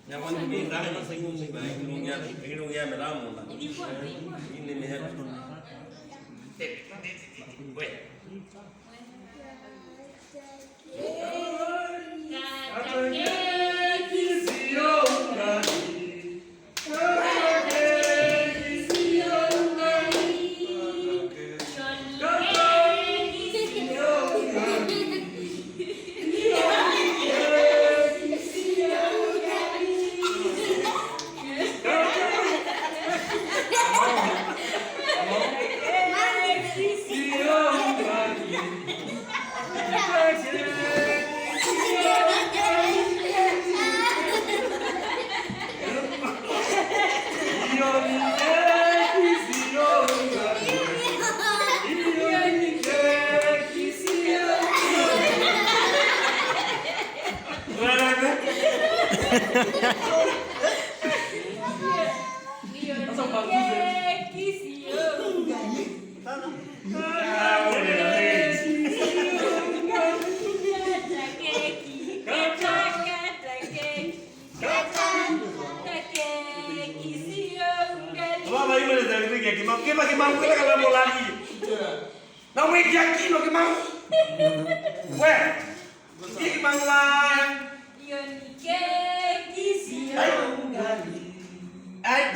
nhà con thì mình ra nó sinh cái nông nghiệp mà ra một là nên mình cái mông cái là một lần gì nó mới dạy chi mà cái mông quê cái mông là ai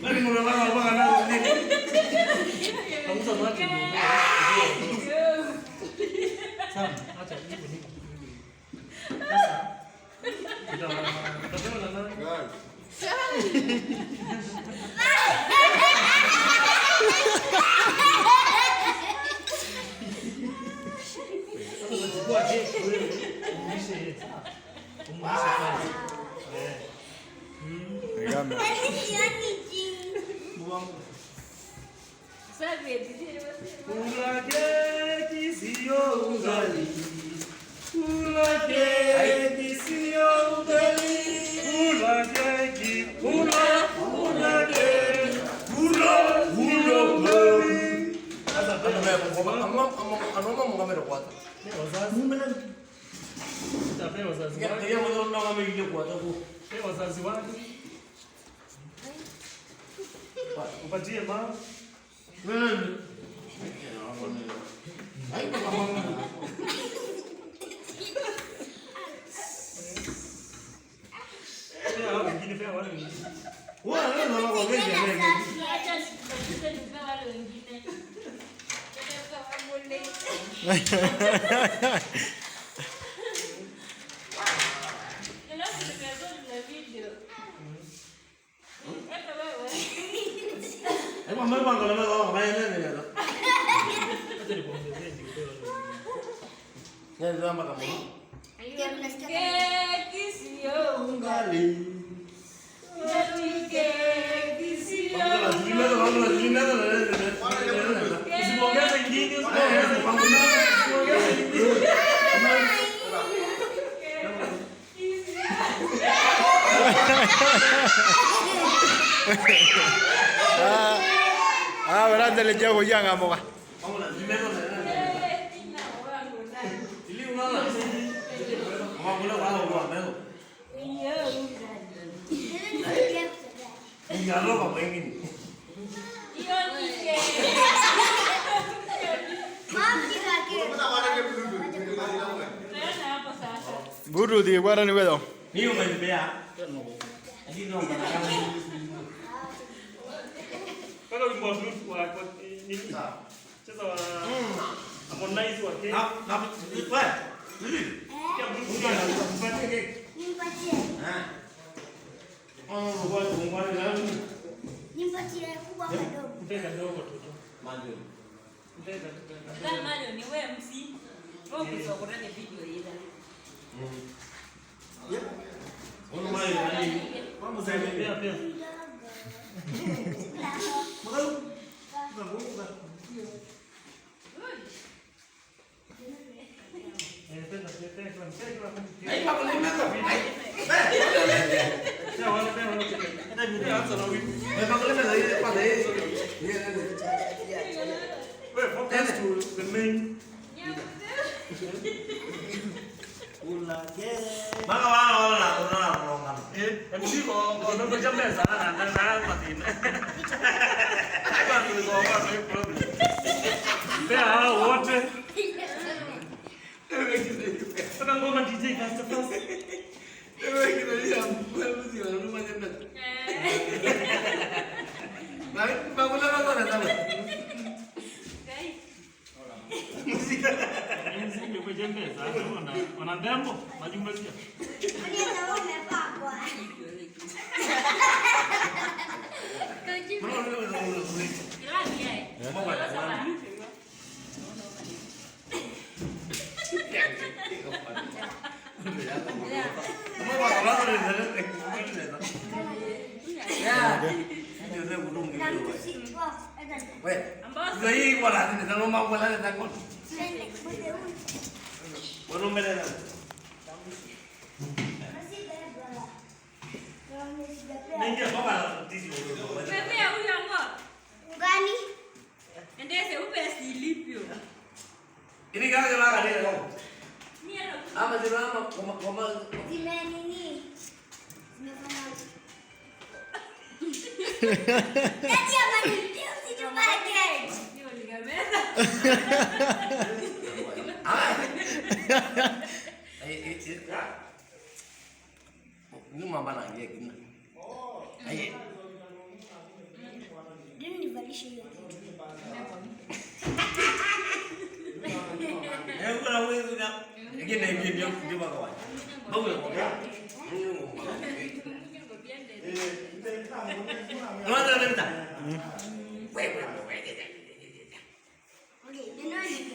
Mari mula lama apa kan ini? Kamu sama aja. Sam, aja ini bunyi. Kita mana? Guys. Upatia mah. Mới bằng cái nó bay lên này rồi. Nhân ra mà cả mấy. Berarti le jauh yang kamu kah? Iya lo apa ingin? Buru di mana nih betul? Ini main bea. Ini dong. Kalau di bawah dulu buat ini, coba apa naik buat ke? Apa buat? Yang bukan buat ke? Ini pasti. Oh, buat lalu. Ini pasti aku buat kado. Kita kado buat tu. Maju. Kita maju ni MC. Oh, kita orang ni video ini dah. Ya. Orang main ni. Kamu saya ni. Malu. Bukan bukan. Ay, papalim na to. Ay. Ya, wala pa, wala pa. Ay, hindi ako sa lawin. Ay, papalim na dahil pa dahil. เป็นมิง Maka orang kan. MC kalau nunggu jam deh sana nang matiin. Kan lu gua problem. What? Sekarang gua mah DJ fast. Kita lihat, baru sih orang rumah jam berapa? Baik, bangun apa dah tahu? Musik. MC nyoba jam deh sana mana demo maju lagi. Dia tahu mepak gua. Ninja apa di sini? Pepe ya udah enggak? Gani. Ende se upe silipio. Ini kan jalan ada ya. Ni ada. Apa sih nama? Koma. Zimen ini. Zimefanya. Tadi apa dia situ bagian. Ni oliga mesa. Ini mama lagi ya gini. Aye. Dia nivalisha hiyo. Kuna wewe kuna. Ingine ndio bakawa. Bago ya. Nada nada. Wewe. Oke, dia nani?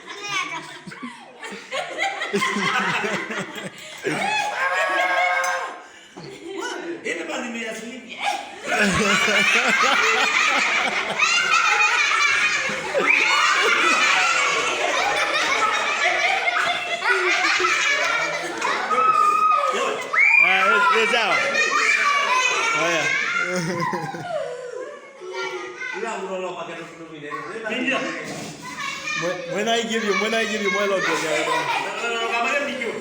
Ana ada. Ini pasti meja sleep. Sawa. Haya. Ila unaona pakai dulu ini. Ninja. When I give you my lot. Kamarnya video.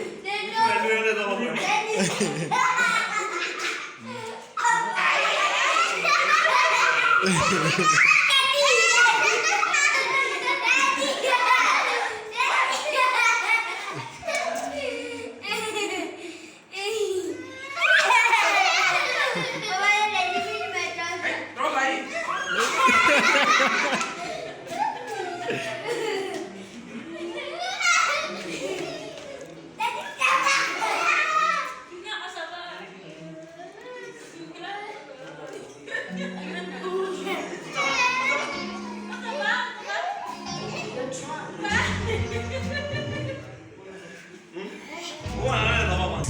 Dua sama.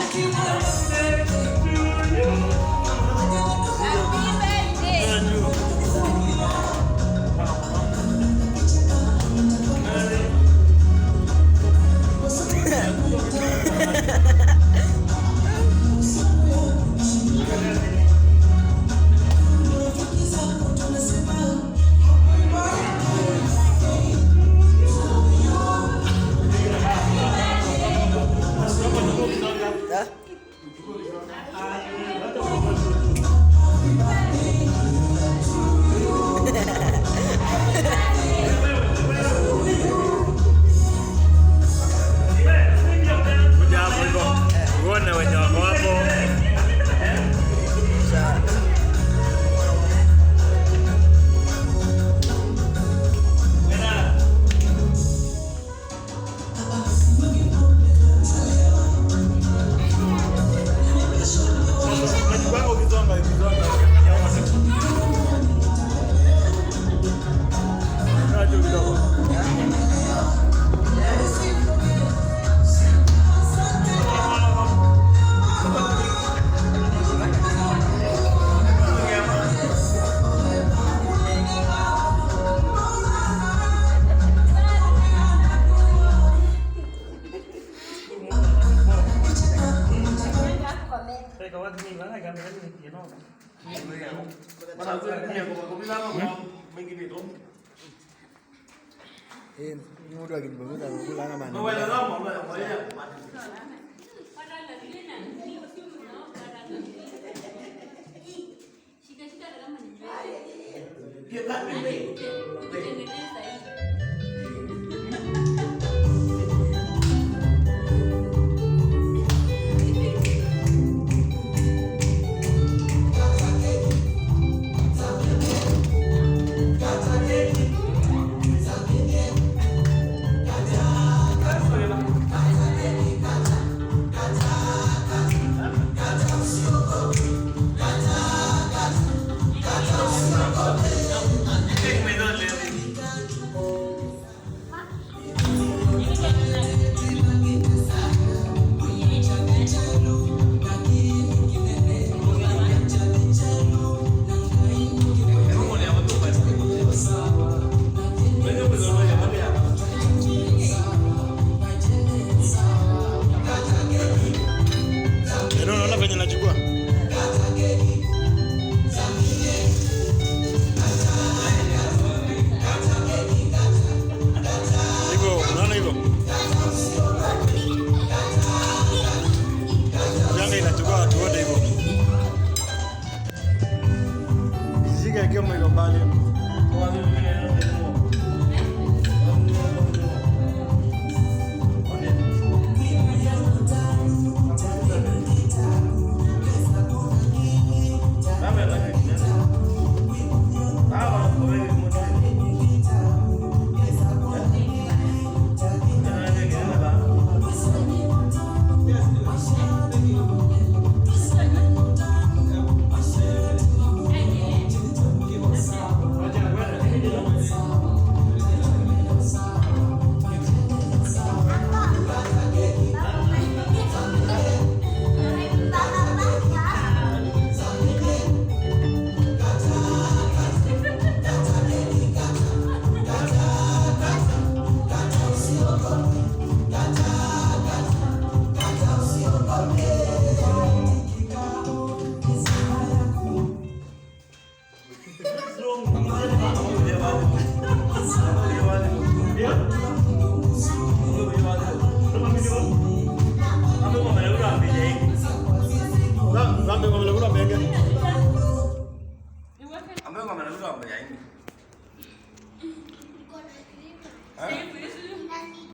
Happy birthday. Mana kan kan you know. Mana dia kau bilang apa? Mungkin itu. Mau dua gini bagus, aku pulang aman. Mau ada apa? Mau ada apa ya? Pada lagi na, ni usul na pada lagi. Sika dalam mana? Dia tak pilih.